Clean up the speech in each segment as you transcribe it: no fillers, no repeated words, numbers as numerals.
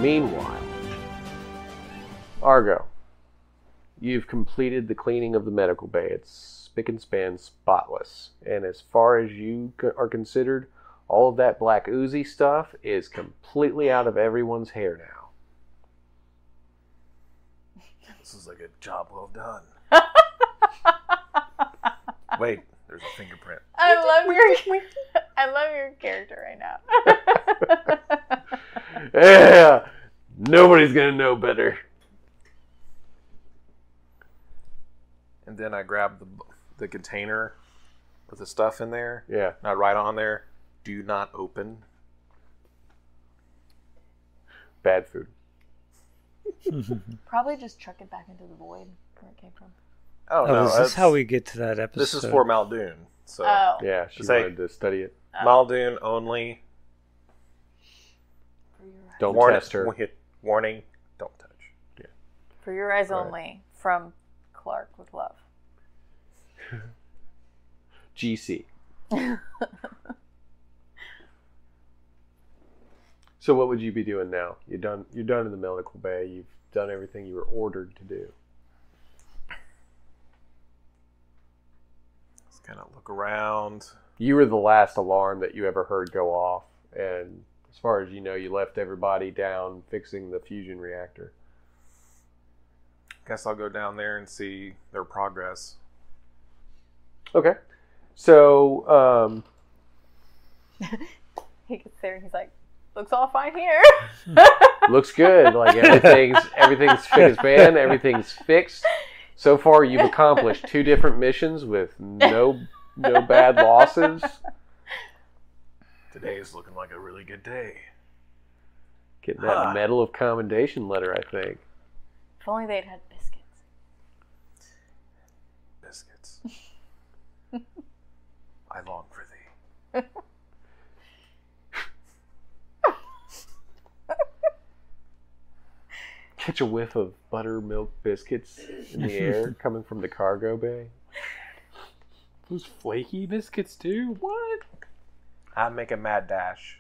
Meanwhile, Argo, you've completed the cleaning of the medical bay. It's spick and span, spotless. And as far as you are considered, all of that black oozy stuff is completely out of everyone's hair now. This is like a job well done. Wait, there's a fingerprint. I love your character right now. Yeah, nobody's gonna know better. And then I grab the container with the stuff in there. Yeah. And I write on there, do not open. Bad food. Probably just chuck it back into the void where it came from. Oh, no. Is this how we get to that episode? This is for Muldoon. So Yeah, she wanted to study it. Muldoon only. Don't test her. Warning, don't touch. Yeah. For your eyes only, from Clark with love. GC. So what would you be doing now? You're done in the medical bay. You've done everything you were ordered to do. Just kind of look around. You were the last alarm that you ever heard go off, and as far as you know, you left everybody down fixing the fusion reactor. Guess I'll go down there and see their progress. Okay. So, He gets there and he's like, looks all fine here. looks good. Like everything's fit as band. Everything's fixed. So far, you've accomplished 2 different missions with no bad losses. Today is looking like a really good day. Getting that Medal of Commendation letter, I think. If only they'd had biscuits. Biscuits. I long for thee. Catch a whiff of buttermilk biscuits in the air coming from the cargo bay. Those flaky biscuits too? What? I make a mad dash.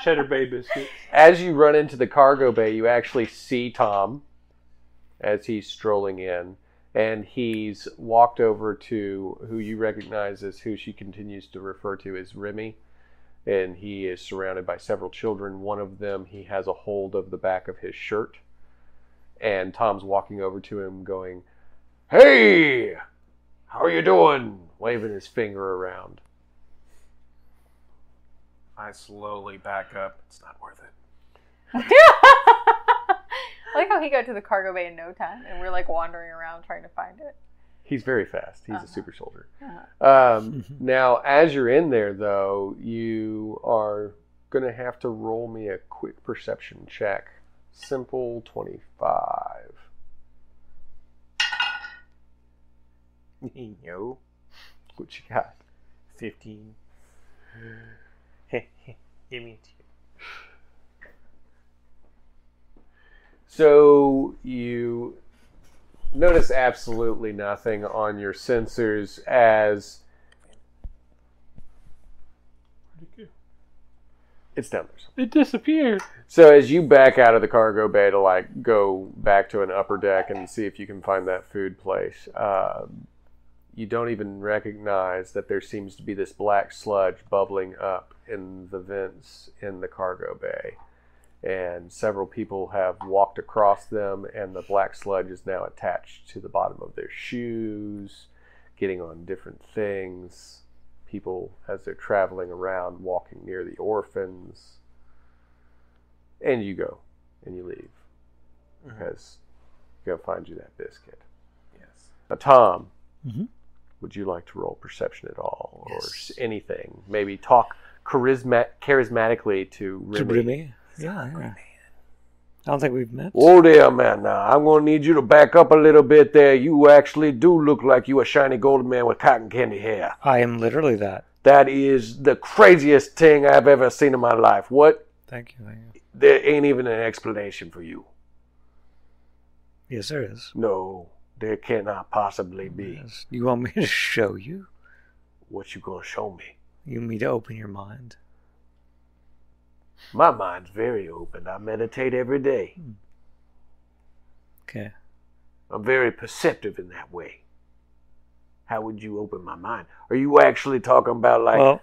Cheddar Bay biscuits. As you run into the cargo bay, you actually see Tom as he's strolling in, and he's walked over to who you recognize as who she continues to refer to as Remy, and he is surrounded by several children. One of them, he has a hold of the back of his shirt, and Tom's walking over to him going, "Hey, how are you doing?" waving his finger around. I slowly back up. It's not worth it. I like how he got to the cargo bay in no time, and we're like wandering around trying to find it. He's very fast. He's a super soldier. Now, as you're in there, though, you are going to have to roll me a quick perception check. Simple 25. No. What you got? 15. Give me 2. So you notice absolutely nothing on your sensors as Where'd it go? it's down there. It disappeared. So as you back out of the cargo bay to like go back to an upper deck and see if you can find that food place, you don't even recognize that there seems to be this black sludge bubbling up in the vents in the cargo bay. And several people have walked across them, and the black sludge is now attached to the bottom of their shoes, getting on different things. People, as they're traveling around, walking near the orphans. And you go, and you leave. Because you go find you that biscuit. Yes. Now, Tom, would you like to roll perception at all? Yes. Or anything? Maybe talk charismatically to Remy. To Remy? Yeah. I don't think we've met. Oh there, man. Now, I'm going to need you to back up a little bit there. You actually do look like you a shiny golden man with cotton candy hair. I am literally that. That is the craziest thing I've ever seen in my life. What? Thank you. There ain't even an explanation for you. Yes, there is. No, there cannot possibly be. Yes. You want me to show you? What you going to show me? You want me to open your mind? My mind's very open. I meditate every day. Okay. I'm very perceptive in that way. How would you open my mind? Are you actually talking about Well,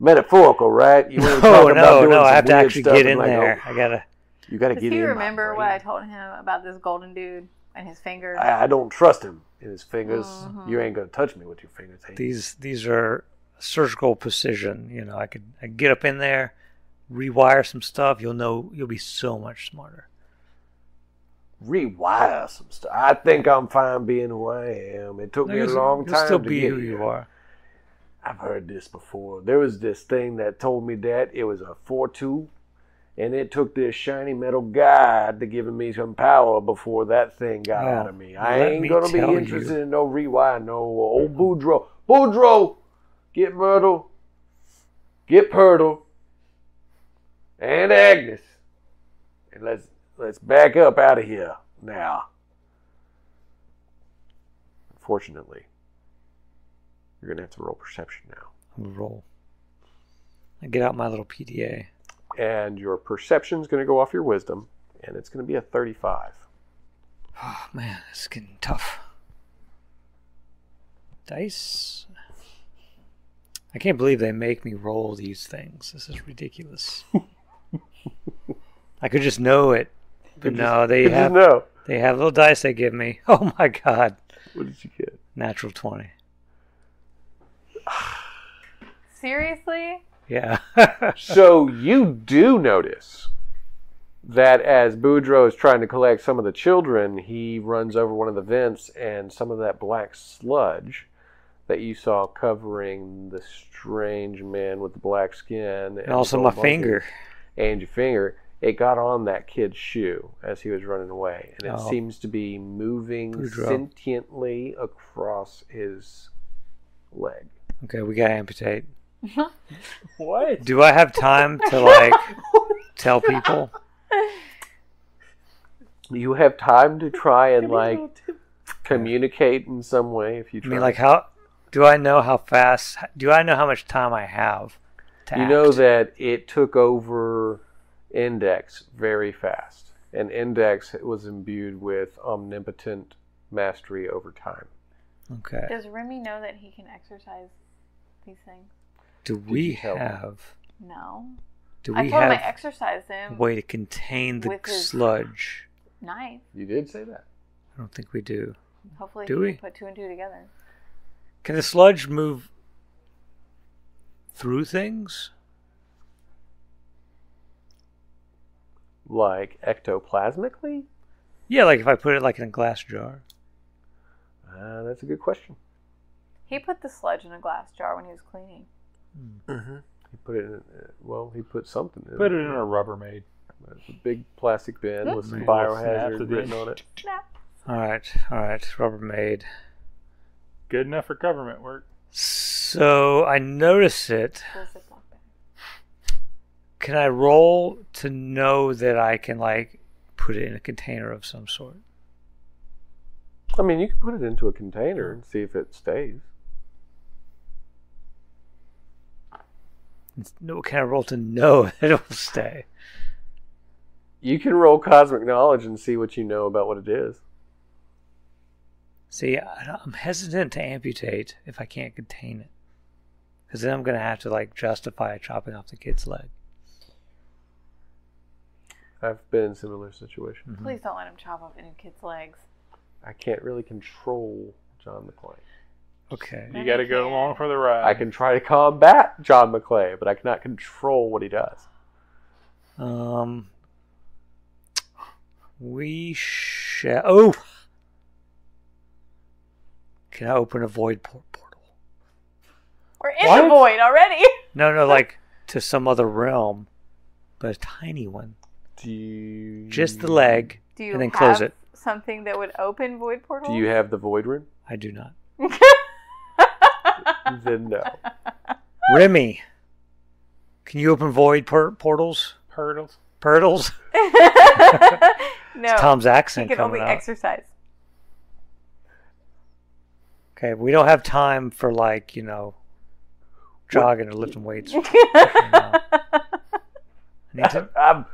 metaphorical, right? You ain't no, talking about doing no. I some have to weird actually stuff get and in like, there. oh, I gotta. you got to Does get in. he my remember what brain. I told him about this golden dude and his fingers? I don't trust him in his fingers. Mhm. You ain't gonna touch me with your fingers. Hey? These are surgical precision. You know, I could get up in there, rewire some stuff. You'll be so much smarter. Rewire some stuff. I think I'm fine being who I am. It took me a long You'll time still to be get who here. you are. I've heard this before. There was this thing that told me that it was a 4-2, and it took this shiny metal guide to giving me some power before that thing got out of me. I let ain't me gonna be tell interested you. in no rewire, no old Boudreaux. Boudreaux, get Myrtle, get Purtle, and Agnes, and let's back up out of here now. Unfortunately, you're going to have to roll perception now. I'm gonna roll. I get out my little PDA. And your perception's going to go off your wisdom, and it's going to be a 35. Oh man, this is getting tough. Dice. I can't believe they make me roll these things. This is ridiculous. I could just know it, but no, they have little dice they give me. Oh my god! What did you get? Natural 20. Seriously? Yeah. So you do notice that as Boudreaux is trying to collect some of the children, he runs over one of the vents, and some of that black sludge that you saw covering the strange man with the black skin And also the my gold monkey finger. and your finger, it got on that kid's shoe as he was running away, and it Oh. seems to be moving Boudreaux. sentiently across his leg. Okay, we gotta amputate. What? Do I have time to tell people? You have time to try and communicate in some way if you I try. mean, how do I know how fast? Do I know how much time I have to You know act? that it took over Index very fast, and Index was imbued with omnipotent mastery over time. Okay. Does Remy know that he can exercise these things? Do we you tell him? have? No. Do I we told him I have exercised a him way to contain the with his- sludge? knife. You did say that. I don't think we do. Hopefully Do he we? can put 2 and 2 together. Can the sludge move through things? Like ectoplasmically? Yeah, like if I put it in a glass jar. That's a good question. He put the sludge in a glass jar when he was cleaning. Mm-hmm. He put it in. He put something in. Put it in a Rubbermaid. It's a big plastic bin with some Maybe we'll biohazard snap it written in. on it. Snap. All right, Rubbermaid. Good enough for government work. So I notice it. Full Ziploc bag. Can I roll to know that I can put it in a container of some sort? I mean, you can put it into a container and see if it stays. No, can I roll to know that it will stay? You can roll cosmic knowledge and see what you know about what it is. See, I'm hesitant to amputate if I can't contain it, because then I'm going to have to justify chopping off the kid's leg. I've been in similar situations. Please don't let him chop off any kid's legs. I can't really control John McClane. Okay. You got to go along for the ride. I can try to combat John McClane, but I cannot control what he does. We shall. Oh, can I open a void portal? We're in the void already. No, to some other realm, but a tiny one. Do you... Just the leg, Do you and then have close it. something that would open void portals? Do you have the Voidrunner? I do not. Then no. Remy, can you open void portals? Hurdles. Purtles? No. It's Tom's He accent can coming only out. exercise. Okay, we don't have time for jogging or lifting weights. I I've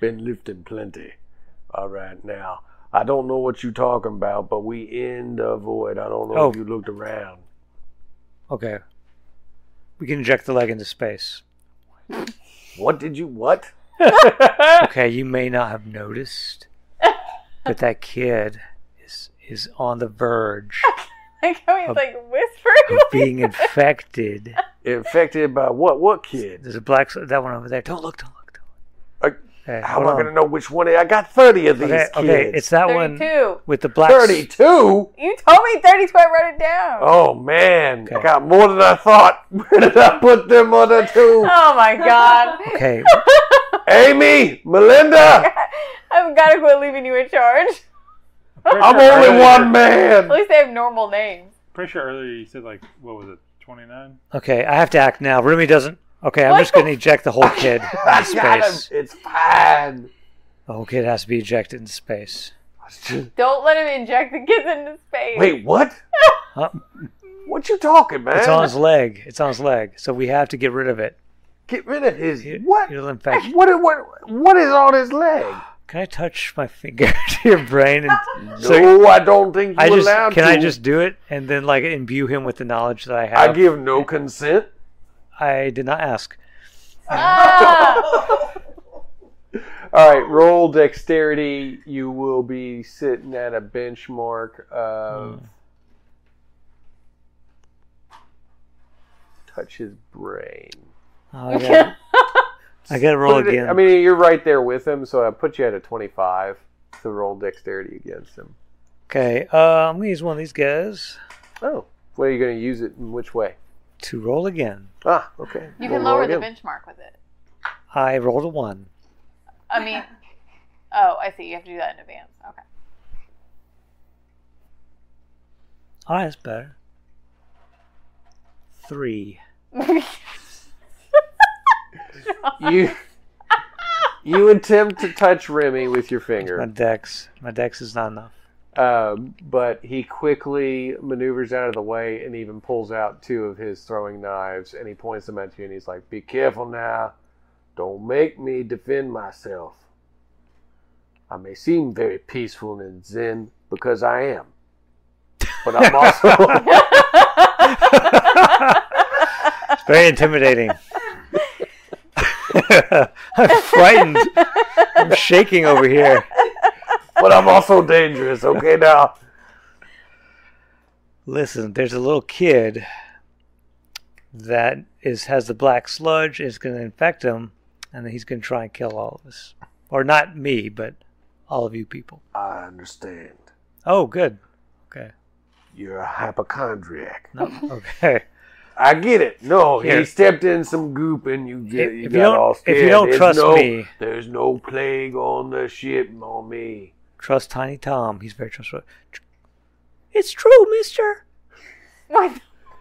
been lifting plenty. All right, now, I don't know what you're talking about, but we in the void. I don't know if you looked around. Okay. We can inject the leg into space. What? Okay, you may not have noticed, but that kid is on the verge Like how he's like whispering. of being infected. Infected by what? What kid? There's a that one over there. Don't look. Okay, How am I going to know which one? I got 30 of these kids. Okay, it's that 32. one with the black... 32? You told me 32. I wrote it down. Oh, man. Okay. I got more than I thought. Where did I put them other two? Oh my god. Okay, Amy, Melinda, I've got to quit leaving you in charge. I'm only one At man. least they have normal names. Pretty sure earlier you said, like, what was it, 29? okay, I have to act now. Rumi doesn't... Okay, I'm just going to eject the whole kid into I got him. space. It's fine. The whole kid has to be ejected into space. Don't let him inject the kids into space. Wait, what? Huh? What you talking, man? It's on his leg. It's on his leg. So we have to get rid of it. Get rid of his... What? It'll infect... What is on his leg? Can I touch my finger to your brain? And No, I don't think you're allowed to. Can I just do it and then like imbue him with the knowledge that I have? I give no consent. I did not ask. Ah! All right, roll dexterity. You will be sitting at a benchmark of touch his brain. Oh, I got to roll again. I mean, you're right there with him, so I put you at a 25 to roll dexterity against him. Okay, I'm going to use one of these guys Oh, what are you going to use it in which way? to roll again. Ah, okay. You We'll can roll lower the again. benchmark with it. I rolled a 1. I mean, oh, I see. You have to do that in advance. Okay. Oh, that's better. 3. You attempt to touch Remy with your finger. My dex is not enough. But he quickly maneuvers out of the way and even pulls out 2 of his throwing knives, and he points them at you, and he's like, "Be careful now. Don't make me defend myself. I may seem very peaceful and zen because I am, but I'm also..." It's very intimidating. I'm frightened. I'm shaking over here. But I'm also dangerous, okay now? Listen, there's a little kid that has the black sludge, is going to infect him, and then he's going to try and kill all of us. Or not me, but all of you people. I understand. Oh, good. Okay. You're a hypochondriac. No, okay. I get it. No, Here. he stepped in some goop and you If got all scared. you don't trust me, There's no plague on the ship on me. trust Tiny Tom. He's very trustworthy. It's true, mister. What?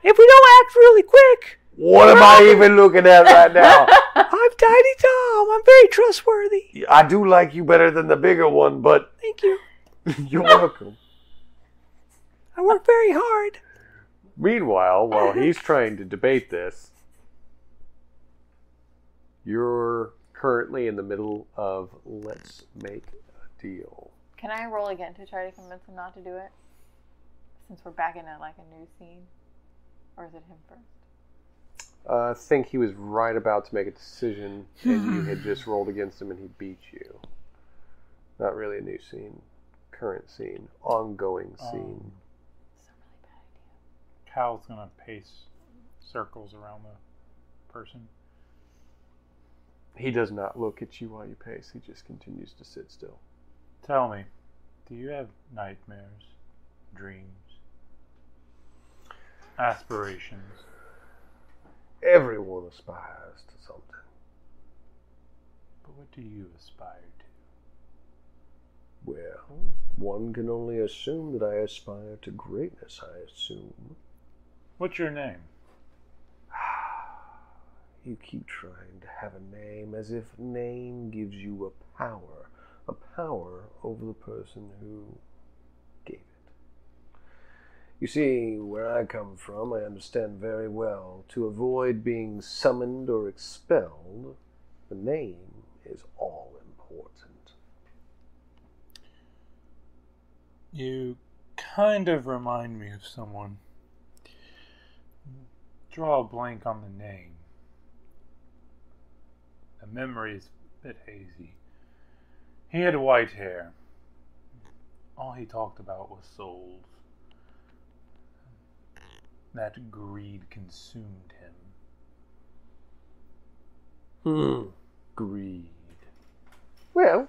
If we don't act really quick, What am I even looking at right now? I'm Tiny Tom. I'm very trustworthy. I do like you better than the bigger one, but Thank you. you're welcome. I work very hard. Meanwhile, while he's trying to debate this, you're currently in the middle of let's make a deal. Can I roll again to try to convince him not to do it? Since we're back in like a new scene. Or is it him first? I think he was right about to make a decision, and you had just rolled against him, and he beat you. Not really a new scene. Current scene. Ongoing scene. Cal's gonna pace circles around the person. He does not look at you while you pace. He just continues to sit still. Tell me, do you have nightmares, dreams, aspirations? Everyone aspires to something. But what do you aspire to? Well, one can only assume that I aspire to greatness, I assume. What's your name? You keep trying to have a name as if name gives you a power over the person who gave it. You see, where I come from, I understand very well. To avoid being summoned or expelled, the name is all important. You kind of remind me of someone. Draw a blank on the name. The memory is a bit hazy. He had white hair. All he talked about was souls. That greed consumed him. Greed. Well,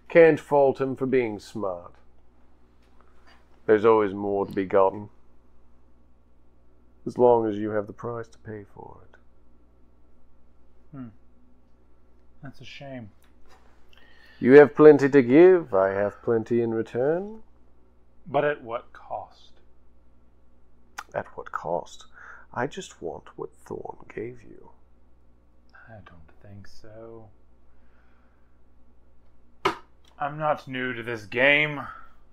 can't fault him for being smart. There's always more to be gotten. As long as you have the price to pay for it. That's a shame. You have plenty to give, I have plenty in return. But at what cost? At what cost? I just want what Thorn gave you. I don't think so. I'm not new to this game.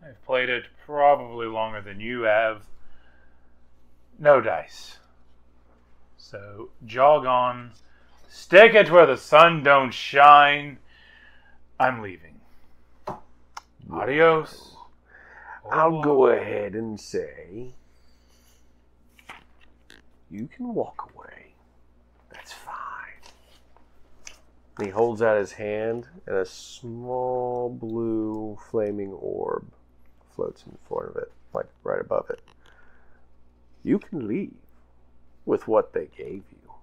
I've played it probably longer than you have. No dice. So, jog on. Stick it where the sun don't shine. I'm leaving. Adios. I'll go ahead and say, you can walk away. That's fine. And he holds out his hand, and a small blue flaming orb floats in front of it, like right above it. You can leave with what they gave you.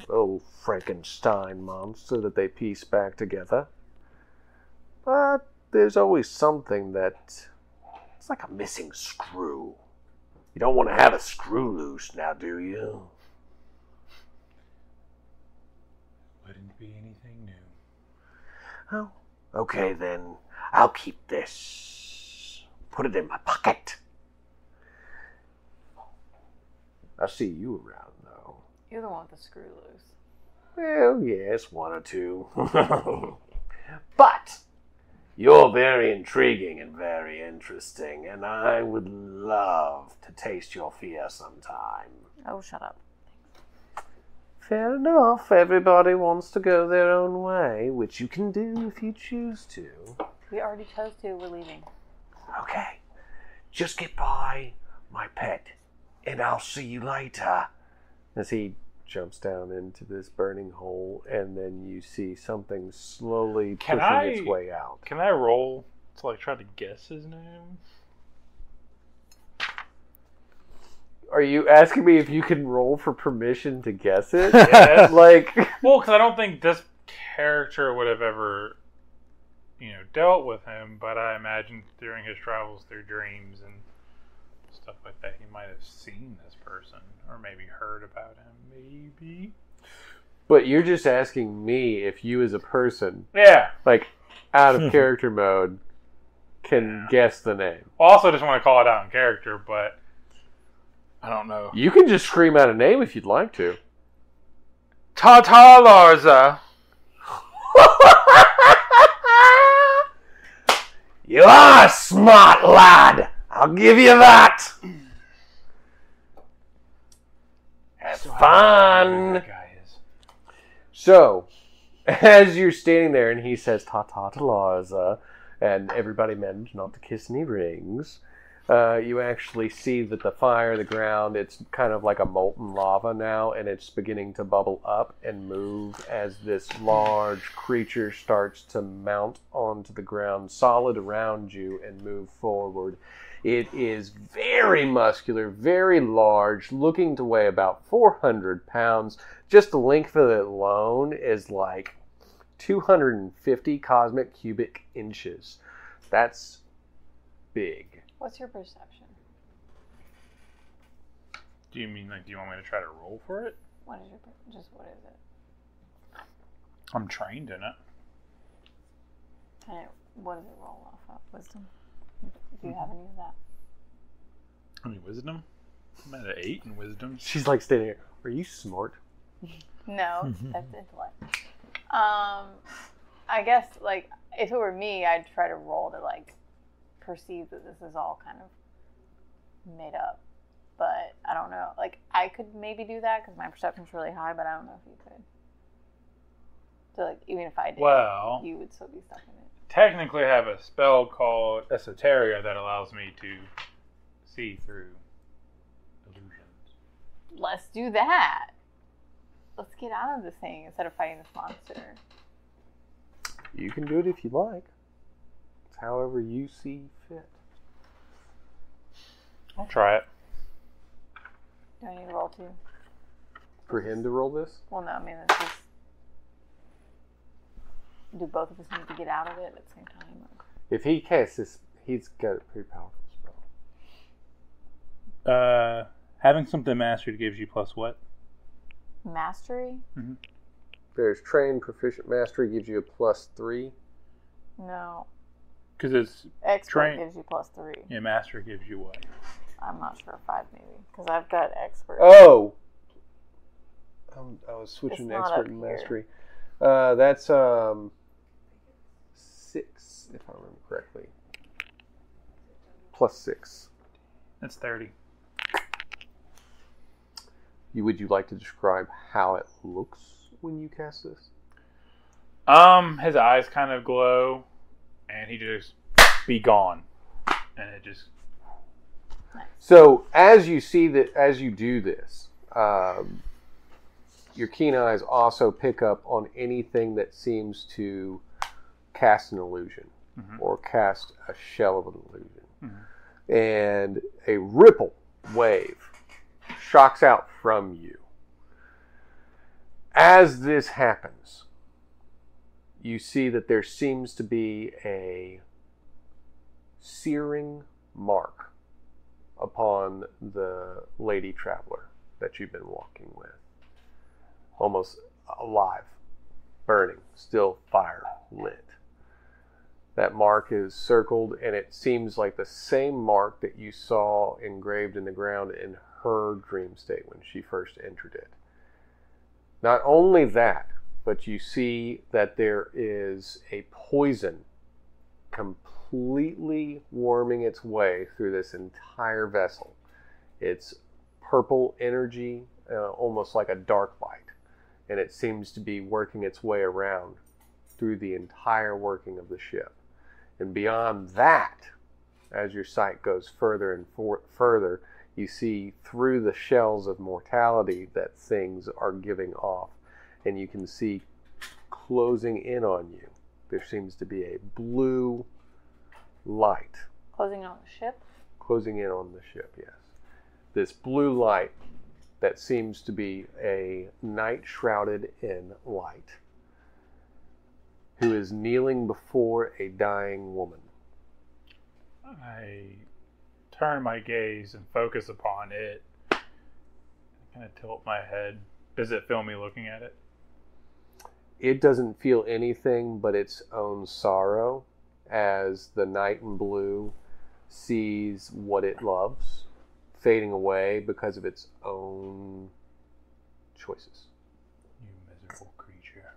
Little Frankenstein monster that they piece back together. But there's always something that... it's like a missing screw. You don't want to have a screw loose now, do you? Wouldn't be anything new. Oh, okay then. I'll keep this. Put it in my pocket. I'll see you around, though. You're the one with the screw loose. Well, yes, one or two. But you're very intriguing and very interesting, and I would love to taste your fear sometime. Oh, shut up. Fair enough. Everybody wants to go their own way, which you can do if you choose to. We already chose to. We're leaving. Okay. Just get by, my pet, and I'll see you later. As he jumps down into this burning hole, and then you see something slowly pushing its way out. Can I roll to try to guess his name? Are you asking me if you can roll for permission to guess it? Yes. Well, because I don't think this character would have ever, dealt with him, but I imagine during his travels through dreams and stuff like that, he might have seen this person, or maybe heard about him, maybe. But you're just asking me if you as a person, Yeah. Out of character mode, can guess the name. Also, just want to call it out in character, but I don't know. You can just scream out a name if you'd like to. Tata Larza. You are a smart lad. I'll give you that. Have fun. That guy is. So, as you're standing there and he says, "Ta-ta to Larza," and everybody managed not to kiss any rings, you actually see that the fire, the ground, it's kind of like a molten lava now, and it's beginning to bubble up and move as this large creature starts to mount onto the ground, solid around you, and move forward. It is very muscular, very large, looking to weigh about 400 pounds. Just the length of it alone is like 250 cosmic cubic inches. That's big. What's your perception? Do you mean, do you want me to try to roll for it? What is what is it? I'm trained in it. And what does it roll off of? Wisdom? Do you have any of that? Any wisdom? I'm at an 8 in wisdom. She's like standing here. Are you smart? No, that's intellect. I guess, if it were me, I'd try to roll to, perceive that this is all kind of made up. But I don't know. I could maybe do that because my perception's really high, but I don't know if you could. So like even if I did, Well, you would still be stuck in it. technically I have a spell called Esoteria that allows me to see through illusions. Let's do that. Let's get out of this thing instead of fighting this monster. You can do it if you like. It's however you see fit. I'll try it. Do I need to roll too? For him to roll this? Well, no, I mean, this is... Do both of us need to get out of it at the same time? Or? If he casts this, he's got a pretty powerful spell. Having something mastered gives you plus what? Mastery? Mm-hmm. There's trained proficient mastery gives you a +3. No. Because it's Expert gives you +3. Yeah, master gives you what? I'm not sure, 5 maybe. Because I've got expert. Oh! I was switching It's to not expert up and here. mastery. That's 6, if I remember correctly. +6. That's 30. Would you like to describe how it looks when you cast this? His eyes kind of glow, and he just be gone, and it just. So as you see that, as you do this, your keen eyes also pick up on anything that seems to cast an illusion or cast a shell of an illusion, and a ripple wave shocks out from you. As this happens, you see that there seems to be a searing mark upon the lady traveler that you've been walking with. Almost alive, burning, still fire lit. That mark is circled, and it seems like the same mark that you saw engraved in the ground in her dream state when she first entered it. Not only that, but you see that there is a poison completely worming its way through this entire vessel. It's purple energy, almost like a dark light, and it seems to be working its way around through the entire working of the ship. And beyond that, as your sight goes further and further, you see through the shells of mortality that things are giving off, and you can see closing in on you. There seems to be a blue light. Closing on the ship? Closing in on the ship, yes. This blue light that seems to be a knight shrouded in light, who is kneeling before a dying woman. I turn my gaze and focus upon it. I kind of tilt my head. Does it feel me looking at it? It doesn't feel anything but its own sorrow as the knight in blue sees what it loves fading away because of its own choices. You miserable creature.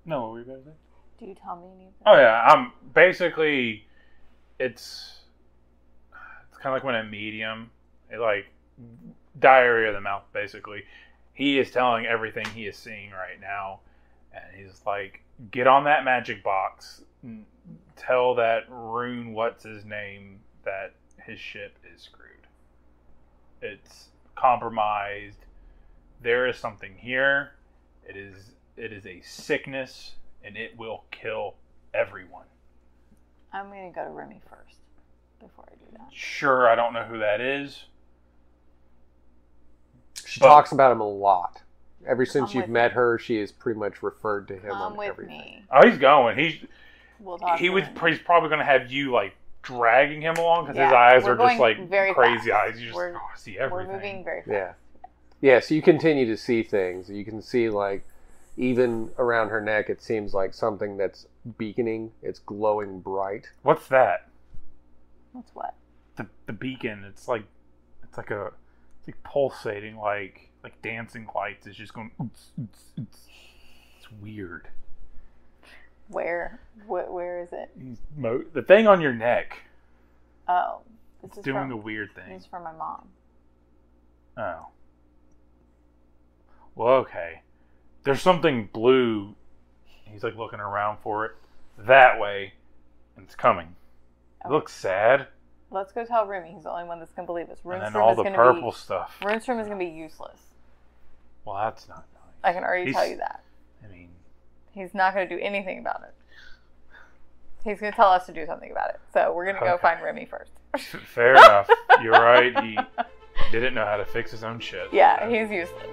No, what were you going to say? Do you tell me anything? Oh yeah, basically, it's kind of like when a medium, diarrhea of the mouth. Basically, he is telling everything he is seeing right now, and he's like, "Get on that magic box, tell that rune what's his name that his ship is screwed. It's compromised. There is something here. It is a sickness." And it will kill everyone. I'm going to go to Remy first before I do that. Sure, I don't know who that is. She talks about him a lot. Ever since Come you've with met her, she has pretty much referred to him Come on with everything. me. Oh, he's going. We'll talk He's to him. probably going to have you dragging him along because his Yeah, eyes we're are just going very crazy fast. eyes. You just We're- see everything. We're moving very fast. Yeah. Yeah, so you continue to see things. You can see, even around her neck, it seems like something that's beaconing. It's glowing bright. What's that? That's what? The beacon. It's like pulsating like dancing lights. It's just going. Oots, oots, oots. It's weird. Where? Where is it? The thing on your neck. Oh. This It's is doing from, a weird thing. This is for my mom. Oh. Well, okay. There's something blue. He's like looking around for it. That way. And it's coming. It looks sad. Let's go tell Remy. He's the only one that's going to believe us. And then all the purple stuff. Runestrom is going to be useless. Well, that's not nice. I can already tell you that. I mean... He's not going to do anything about it. He's going to tell us to do something about it. So we're going to go find Remy first. Fair enough. You're right. He didn't know how to fix his own shit. Yeah, he's useless.